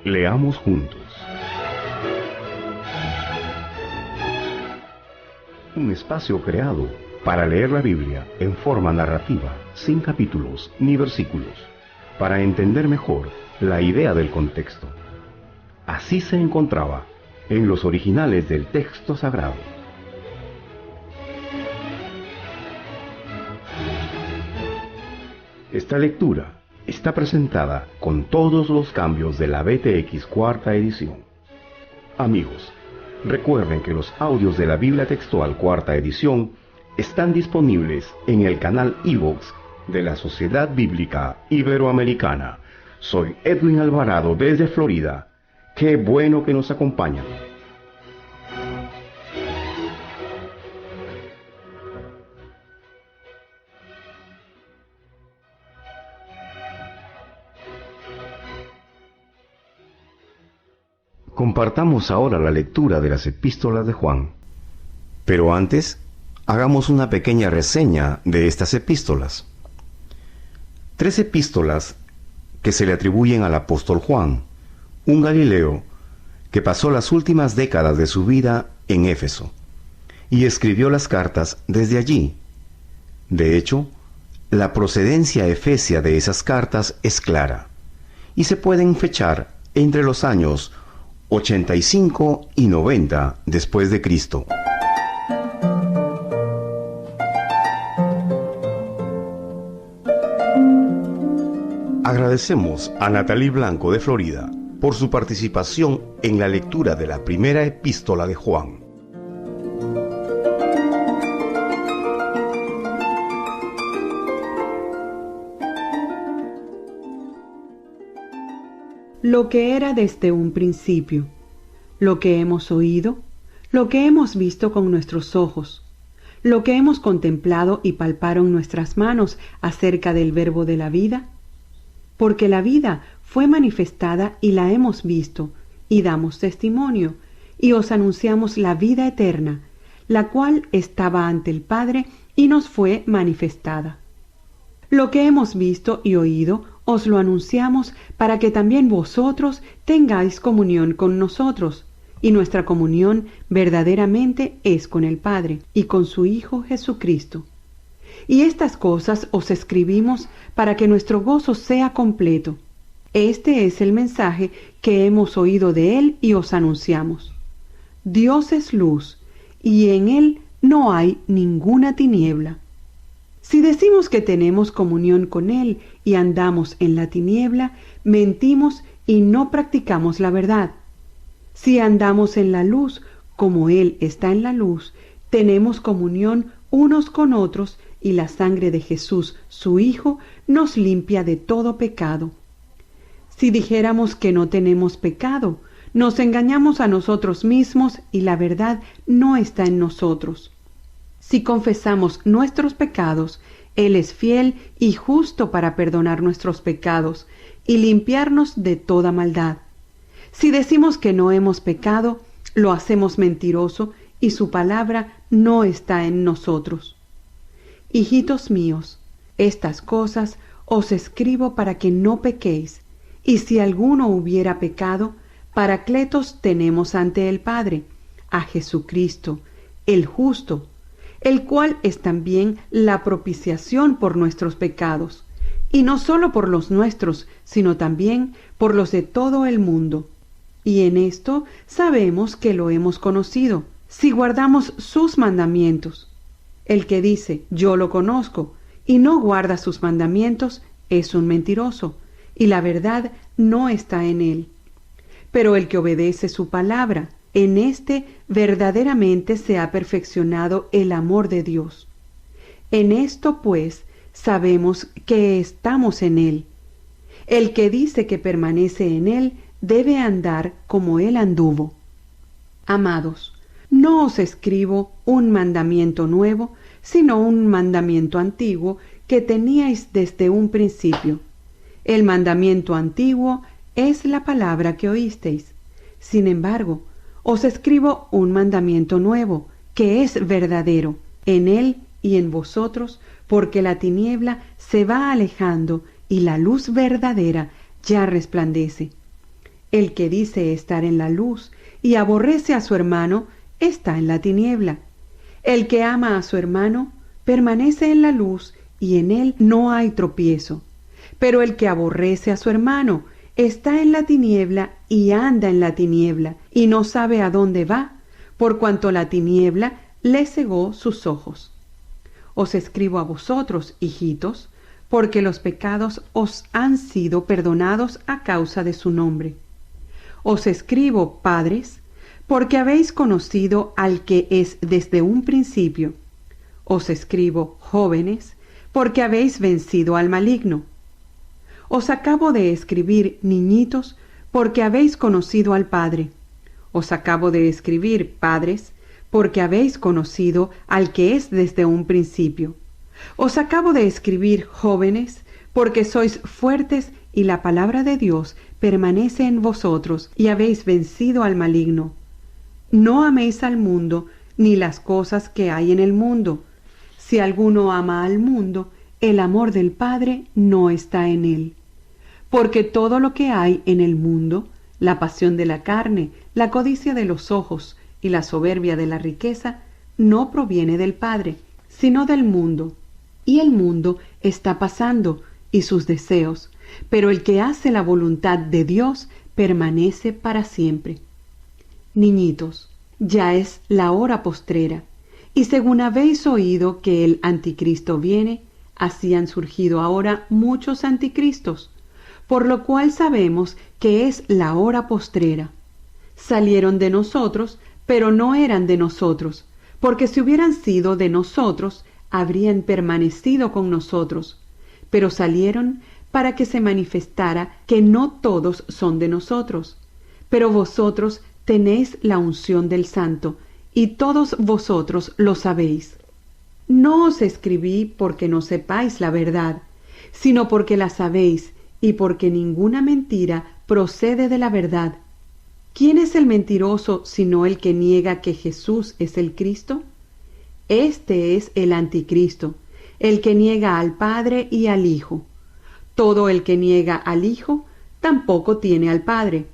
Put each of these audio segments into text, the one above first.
Leamos juntos. Un espacio creado para leer la Biblia en forma narrativa, sin capítulos ni versículos, para entender mejor la idea del contexto. Así se encontraba en los originales del texto sagrado. Esta lectura está presentada con todos los cambios de la BTX cuarta edición. Amigos, recuerden que los audios de la Biblia textual cuarta edición están disponibles en el canal iVoox de la Sociedad Bíblica Iberoamericana. Soy Edwin Alvarado desde Florida. Qué bueno que nos acompañan. Compartamos ahora la lectura de las epístolas de Juan. Pero antes, hagamos una pequeña reseña de estas epístolas. 3 epístolas que se le atribuyen al apóstol Juan, un Galileo que pasó las últimas décadas de su vida en Éfeso y escribió las cartas desde allí. De hecho, la procedencia efesia de esas cartas es clara y se pueden fechar entre los años 85 y 90 después de Cristo. Agradecemos a Natalie Blanco de Florida por su participación en la lectura de la primera epístola de Juan. Lo que era desde un principio, lo que hemos oído, lo que hemos visto con nuestros ojos, lo que hemos contemplado y palparon nuestras manos acerca del Verbo de la vida, porque la vida fue manifestada y la hemos visto, y damos testimonio, y os anunciamos la vida eterna, la cual estaba ante el Padre y nos fue manifestada. Lo que hemos visto y oído os lo anunciamos para que también vosotros tengáis comunión con nosotros, y nuestra comunión verdaderamente es con el Padre y con su Hijo Jesucristo. Y estas cosas os escribimos para que nuestro gozo sea completo. Este es el mensaje que hemos oído de Él y os anunciamos. Dios es luz, y en Él no hay ninguna tiniebla. Si decimos que tenemos comunión con Él y andamos en la tiniebla, mentimos y no practicamos la verdad. Si andamos en la luz, como Él está en la luz, tenemos comunión unos con otros, y la sangre de Jesús, su Hijo, nos limpia de todo pecado. Si dijéramos que no tenemos pecado, nos engañamos a nosotros mismos y la verdad no está en nosotros. Si confesamos nuestros pecados, Él es fiel y justo para perdonar nuestros pecados y limpiarnos de toda maldad. Si decimos que no hemos pecado, lo hacemos mentiroso y su palabra no está en nosotros. Hijitos míos, estas cosas os escribo para que no pequéis, y si alguno hubiera pecado, Paracletos tenemos ante el Padre, a Jesucristo, el justo, el cual es también la propiciación por nuestros pecados, y no solo por los nuestros, sino también por los de todo el mundo. Y en esto sabemos que lo hemos conocido, si guardamos sus mandamientos. El que dice, yo lo conozco, y no guarda sus mandamientos, es un mentiroso, y la verdad no está en él. Pero el que obedece su palabra, en éste verdaderamente se ha perfeccionado el amor de Dios. En esto, pues, sabemos que estamos en él. El que dice que permanece en él, debe andar como él anduvo. Amados, no os escribo un mandamiento nuevo, sino un mandamiento antiguo que teníais desde un principio. El mandamiento antiguo es la palabra que oísteis. Sin embargo, os escribo un mandamiento nuevo, que es verdadero, en él y en vosotros, porque la tiniebla se va alejando y la luz verdadera ya resplandece. El que dice estar en la luz y aborrece a su hermano, está en la tiniebla. El que ama a su hermano, permanece en la luz y en él no hay tropiezo. Pero el que aborrece a su hermano, está en la tiniebla y anda en la tiniebla y no sabe a dónde va, por cuanto la tiniebla le cegó sus ojos. Os escribo a vosotros, hijitos, porque los pecados os han sido perdonados a causa de su nombre. Os escribo, padres, porque habéis conocido al que es desde un principio. Os escribo, jóvenes, porque habéis vencido al maligno. Os acabo de escribir, niñitos, porque habéis conocido al Padre. Os acabo de escribir, padres, porque habéis conocido al que es desde un principio. Os acabo de escribir, jóvenes, porque sois fuertes y la palabra de Dios permanece en vosotros y habéis vencido al maligno. No améis al mundo ni las cosas que hay en el mundo. Si alguno ama al mundo, el amor del Padre no está en él. Porque todo lo que hay en el mundo, la pasión de la carne, la codicia de los ojos y la soberbia de la riqueza, no proviene del Padre, sino del mundo. Y el mundo está pasando, y sus deseos, pero el que hace la voluntad de Dios permanece para siempre. Niñitos, ya es la hora postrera, y según habéis oído que el anticristo viene, así han surgido ahora muchos anticristos, por lo cual sabemos que es la hora postrera. Salieron de nosotros, pero no eran de nosotros, porque si hubieran sido de nosotros, habrían permanecido con nosotros, pero salieron para que se manifestara que no todos son de nosotros. Pero vosotros tenéis la unción del Santo, y todos vosotros lo sabéis. No os escribí porque no sepáis la verdad, sino porque la sabéis, y porque ninguna mentira procede de la verdad. ¿Quién es el mentiroso sino el que niega que Jesús es el Cristo? Este es el anticristo, el que niega al Padre y al Hijo. Todo el que niega al Hijo tampoco tiene al Padre.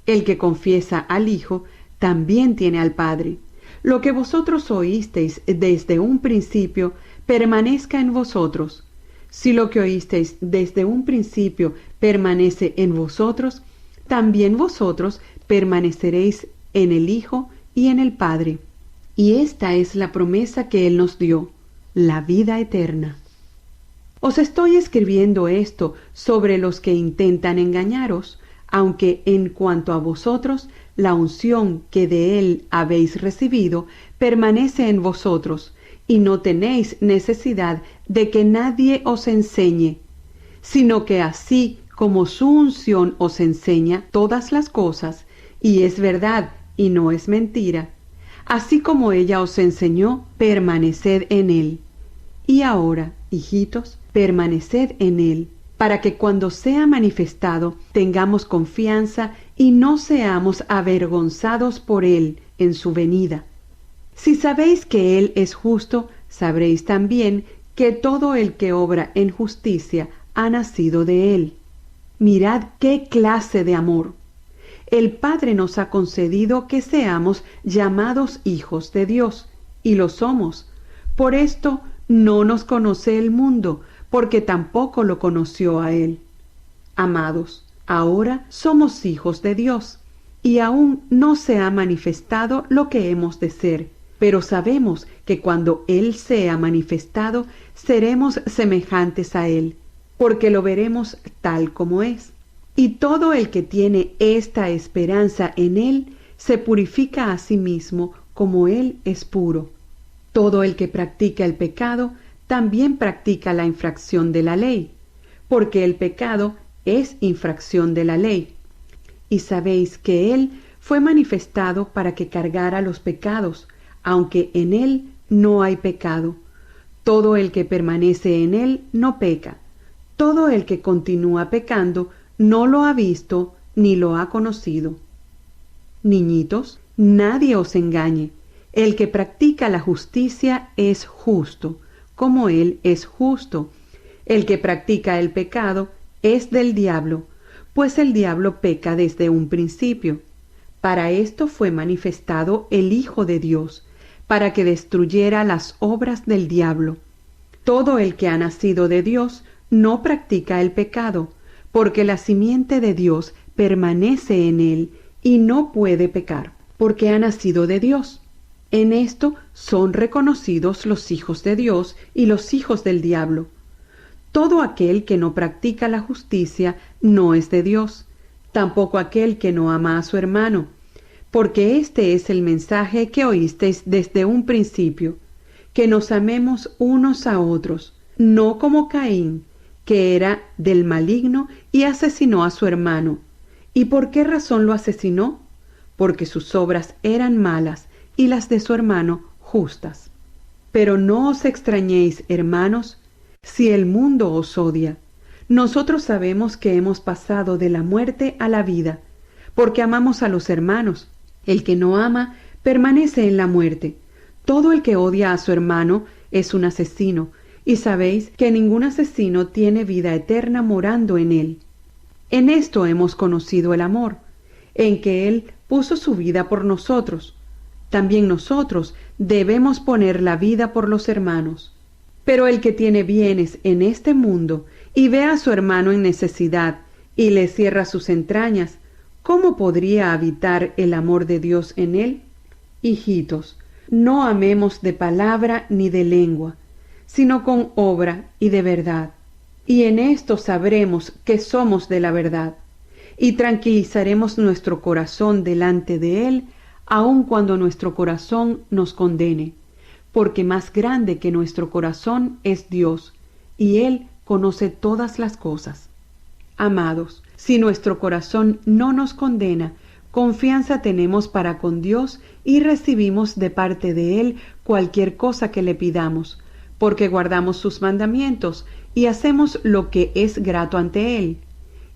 El que confiesa al Hijo también tiene al Padre. Lo que vosotros oísteis desde un principio permanezca en vosotros. Si lo que oísteis desde un principio permanece en vosotros, también vosotros permaneceréis en el Hijo y en el Padre. Y esta es la promesa que Él nos dio, la vida eterna. Os estoy escribiendo esto sobre los que intentan engañaros, aunque en cuanto a vosotros, la unción que de Él habéis recibido permanece en vosotros, y no tenéis necesidad de que nadie os enseñe, sino que así como su unción os enseña todas las cosas, y es verdad y no es mentira, así como ella os enseñó, permaneced en Él. Y ahora, hijitos, permaneced en Él, para que cuando sea manifestado tengamos confianza y no seamos avergonzados por Él en su venida. Si sabéis que Él es justo, sabréis también que todo el que obra en justicia ha nacido de Él. Mirad qué clase de amor. El Padre nos ha concedido que seamos llamados hijos de Dios, y lo somos. Por esto no nos conoce el mundo, porque tampoco lo conoció a Él. Amados, ahora somos hijos de Dios, y aún no se ha manifestado lo que hemos de ser, pero sabemos que cuando Él sea manifestado, seremos semejantes a Él, porque lo veremos tal como es. Y todo el que tiene esta esperanza en Él, se purifica a sí mismo como Él es puro. Todo el que practica el pecado, también practica la infracción de la ley, porque el pecado es infracción de la ley. Y sabéis que Él fue manifestado para que cargara los pecados, aunque en Él no hay pecado. Todo el que permanece en Él no peca. Todo el que continúa pecando no lo ha visto ni lo ha conocido. Niñitos, nadie os engañe. El que practica la justicia es justo, como Él es justo. El que practica el pecado es del diablo, pues el diablo peca desde un principio. Para esto fue manifestado el Hijo de Dios, para que destruyera las obras del diablo. Todo el que ha nacido de Dios no practica el pecado, porque la simiente de Dios permanece en él y no puede pecar, porque ha nacido de Dios. En esto son reconocidos los hijos de Dios y los hijos del diablo. Todo aquel que no practica la justicia no es de Dios, tampoco aquel que no ama a su hermano, porque este es el mensaje que oísteis desde un principio, que nos amemos unos a otros, no como Caín, que era del maligno y asesinó a su hermano. ¿Y por qué razón lo asesinó? Porque sus obras eran malas y las de su hermano justas. Pero no os extrañéis, hermanos, si el mundo os odia. Nosotros sabemos que hemos pasado de la muerte a la vida, porque amamos a los hermanos. El que no ama permanece en la muerte. Todo el que odia a su hermano es un asesino, y sabéis que ningún asesino tiene vida eterna morando en él. En esto hemos conocido el amor, en que Él puso su vida por nosotros. También nosotros debemos poner la vida por los hermanos. Pero el que tiene bienes en este mundo y ve a su hermano en necesidad y le cierra sus entrañas, ¿cómo podría habitar el amor de Dios en él? Hijitos, no amemos de palabra ni de lengua, sino con obra y de verdad. Y en esto sabremos que somos de la verdad, y tranquilizaremos nuestro corazón delante de Él, aun cuando nuestro corazón nos condene, porque más grande que nuestro corazón es Dios, y Él conoce todas las cosas. Amados, si nuestro corazón no nos condena, confianza tenemos para con Dios y recibimos de parte de Él cualquier cosa que le pidamos, porque guardamos sus mandamientos y hacemos lo que es grato ante Él.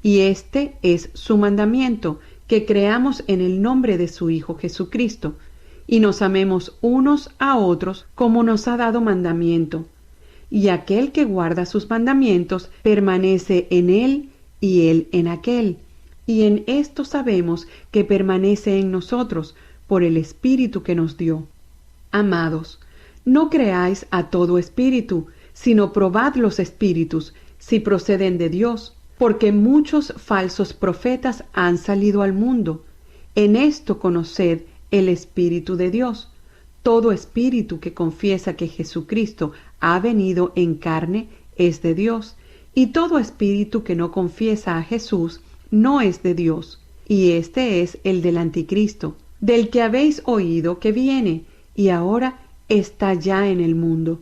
Y este es su mandamiento, que creamos en el nombre de su Hijo Jesucristo, y nos amemos unos a otros como nos ha dado mandamiento. Y aquel que guarda sus mandamientos permanece en Él y Él en aquel. Y en esto sabemos que permanece en nosotros por el Espíritu que nos dio. Amados, no creáis a todo espíritu, sino probad los espíritus, si proceden de Dios, porque muchos falsos profetas han salido al mundo. En esto conoced el Espíritu de Dios. Todo espíritu que confiesa que Jesucristo ha venido en carne es de Dios, y todo espíritu que no confiesa a Jesús no es de Dios, y este es el del anticristo, del que habéis oído que viene, y ahora está ya en el mundo.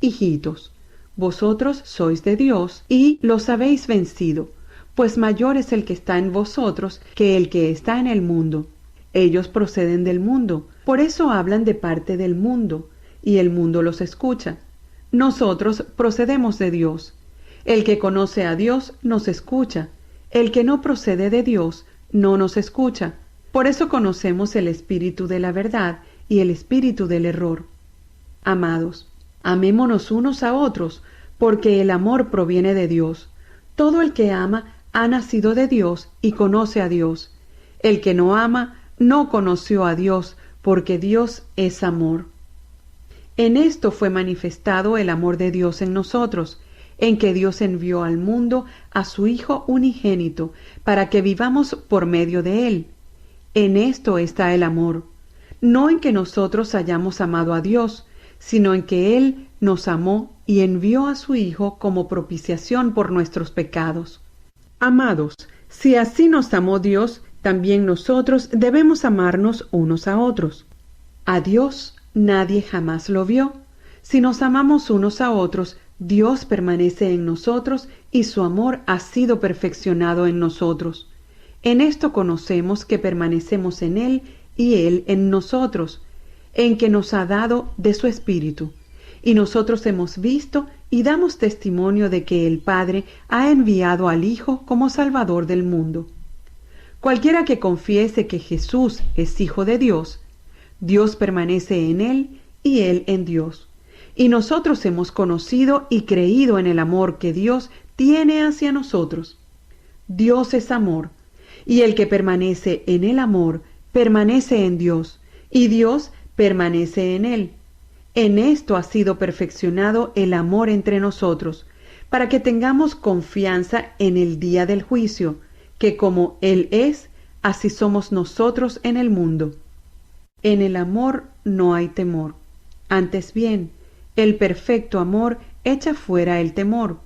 Hijitos, vosotros sois de Dios y los habéis vencido, pues mayor es el que está en vosotros que el que está en el mundo. Ellos proceden del mundo, por eso hablan de parte del mundo, y el mundo los escucha. Nosotros procedemos de Dios. El que conoce a Dios nos escucha. El que no procede de Dios no nos escucha. Por eso conocemos el espíritu de la verdad y el espíritu del error. Amados, amémonos unos a otros, porque el amor proviene de Dios. Todo el que ama ha nacido de Dios y conoce a Dios. El que no ama no conoció a Dios, porque Dios es amor. En esto fue manifestado el amor de Dios en nosotros, en que Dios envió al mundo a su Hijo unigénito, para que vivamos por medio de Él. En esto está el amor, no en que nosotros hayamos amado a Dios, sino en que Él nos amó y envió a su Hijo como propiciación por nuestros pecados. Amados, si así nos amó Dios, también nosotros debemos amarnos unos a otros. A Dios nadie jamás lo vio. Si nos amamos unos a otros, Dios permanece en nosotros y su amor ha sido perfeccionado en nosotros. En esto conocemos que permanecemos en Él y Él en nosotros, en que nos ha dado de su Espíritu. Y nosotros hemos visto y damos testimonio de que el Padre ha enviado al Hijo como Salvador del mundo. Cualquiera que confiese que Jesús es Hijo de Dios, Dios permanece en Él y Él en Dios. Y nosotros hemos conocido y creído en el amor que Dios tiene hacia nosotros. Dios es amor, y el que permanece en el amor, permanece en Dios, y Dios permanece en él. En esto ha sido perfeccionado el amor entre nosotros, para que tengamos confianza en el día del juicio, que como Él es, así somos nosotros en el mundo. En el amor no hay temor. Antes bien, el perfecto amor echa fuera el temor,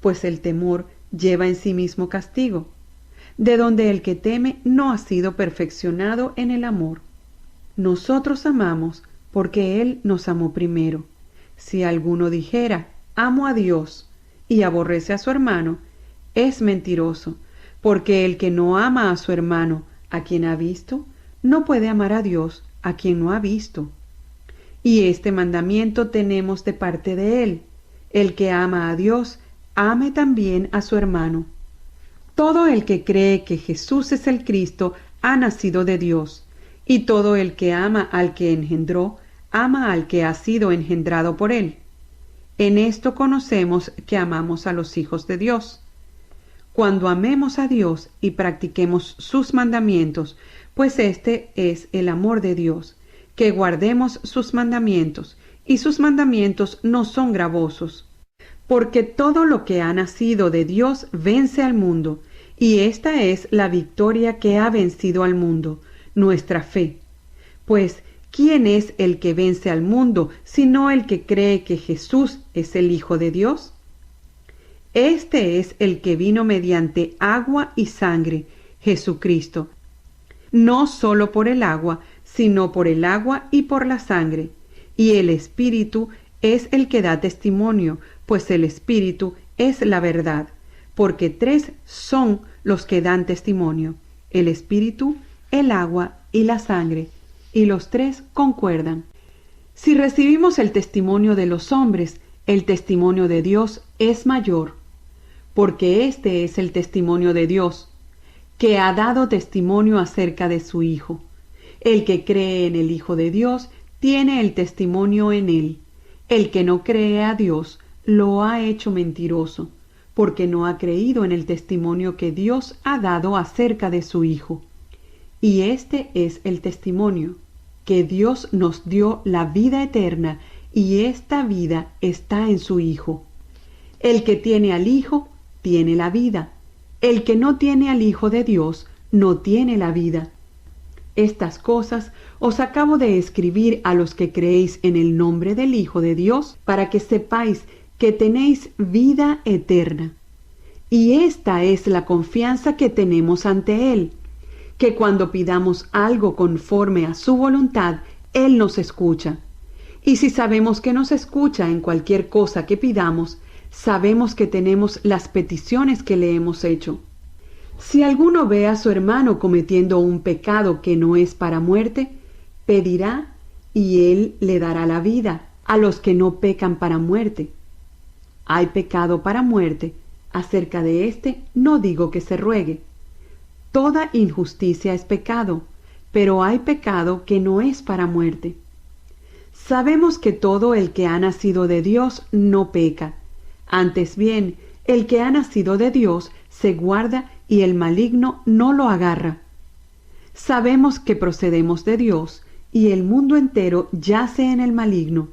pues el temor lleva en sí mismo castigo, de donde el que teme no ha sido perfeccionado en el amor. Nosotros amamos porque Él nos amó primero. Si alguno dijera, amo a Dios, y aborrece a su hermano, es mentiroso, porque el que no ama a su hermano, a quien ha visto, no puede amar a Dios, a quien no ha visto. Y este mandamiento tenemos de parte de Él: el que ama a Dios, ame también a su hermano. Todo el que cree que Jesús es el Cristo ha nacido de Dios, y todo el que ama al que engendró, ama al que ha sido engendrado por Él. En esto conocemos que amamos a los hijos de Dios, cuando amemos a Dios y practiquemos sus mandamientos, pues este es el amor de Dios, que guardemos sus mandamientos, y sus mandamientos no son gravosos. Porque todo lo que ha nacido de Dios vence al mundo, y esta es la victoria que ha vencido al mundo, nuestra fe. Pues, ¿quién es el que vence al mundo, sino el que cree que Jesús es el Hijo de Dios? Este es el que vino mediante agua y sangre, Jesucristo, no solo por el agua, sino por el agua y por la sangre. Y el Espíritu es el que da testimonio, pues el Espíritu es la verdad, porque tres son los que dan testimonio: el Espíritu, el agua y la sangre, y los tres concuerdan. Si recibimos el testimonio de los hombres, el testimonio de Dios es mayor, porque este es el testimonio de Dios, que ha dado testimonio acerca de su Hijo. El que cree en el Hijo de Dios tiene el testimonio en él. El que no cree a Dios lo ha hecho mentiroso, porque no ha creído en el testimonio que Dios ha dado acerca de su Hijo. Y este es el testimonio, que Dios nos dio la vida eterna, y esta vida está en su Hijo. El que tiene al Hijo tiene la vida. El que no tiene al Hijo de Dios no tiene la vida. Estas cosas os acabo de escribir a los que creéis en el nombre del Hijo de Dios, para que sepáis que tenéis vida eterna. Y esta es la confianza que tenemos ante Él, que cuando pidamos algo conforme a su voluntad, Él nos escucha. Y si sabemos que nos escucha en cualquier cosa que pidamos, sabemos que tenemos las peticiones que le hemos hecho. Si alguno ve a su hermano cometiendo un pecado que no es para muerte, pedirá y Él le dará la vida a los que no pecan para muerte. Hay pecado para muerte, acerca de este no digo que se ruegue. Toda injusticia es pecado, pero hay pecado que no es para muerte. Sabemos que todo el que ha nacido de Dios no peca. Antes bien, el que ha nacido de Dios se guarda y el maligno no lo agarra. Sabemos que procedemos de Dios y el mundo entero yace en el maligno,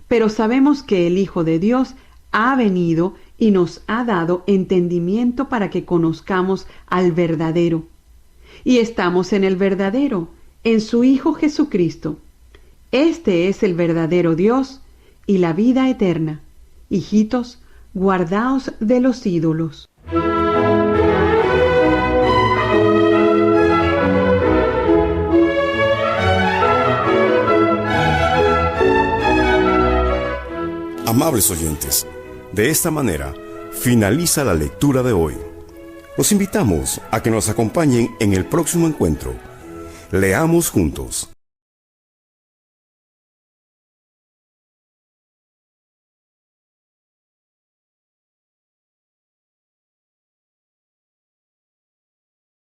pero sabemos que el Hijo de Dios ha venido y nos ha dado entendimiento para que conozcamos al verdadero. Y estamos en el verdadero, en su Hijo Jesucristo. Este es el verdadero Dios y la vida eterna. Hijitos, guardaos de los ídolos. Amables oyentes, de esta manera finaliza la lectura de hoy. Los invitamos a que nos acompañen en el próximo encuentro. Leamos juntos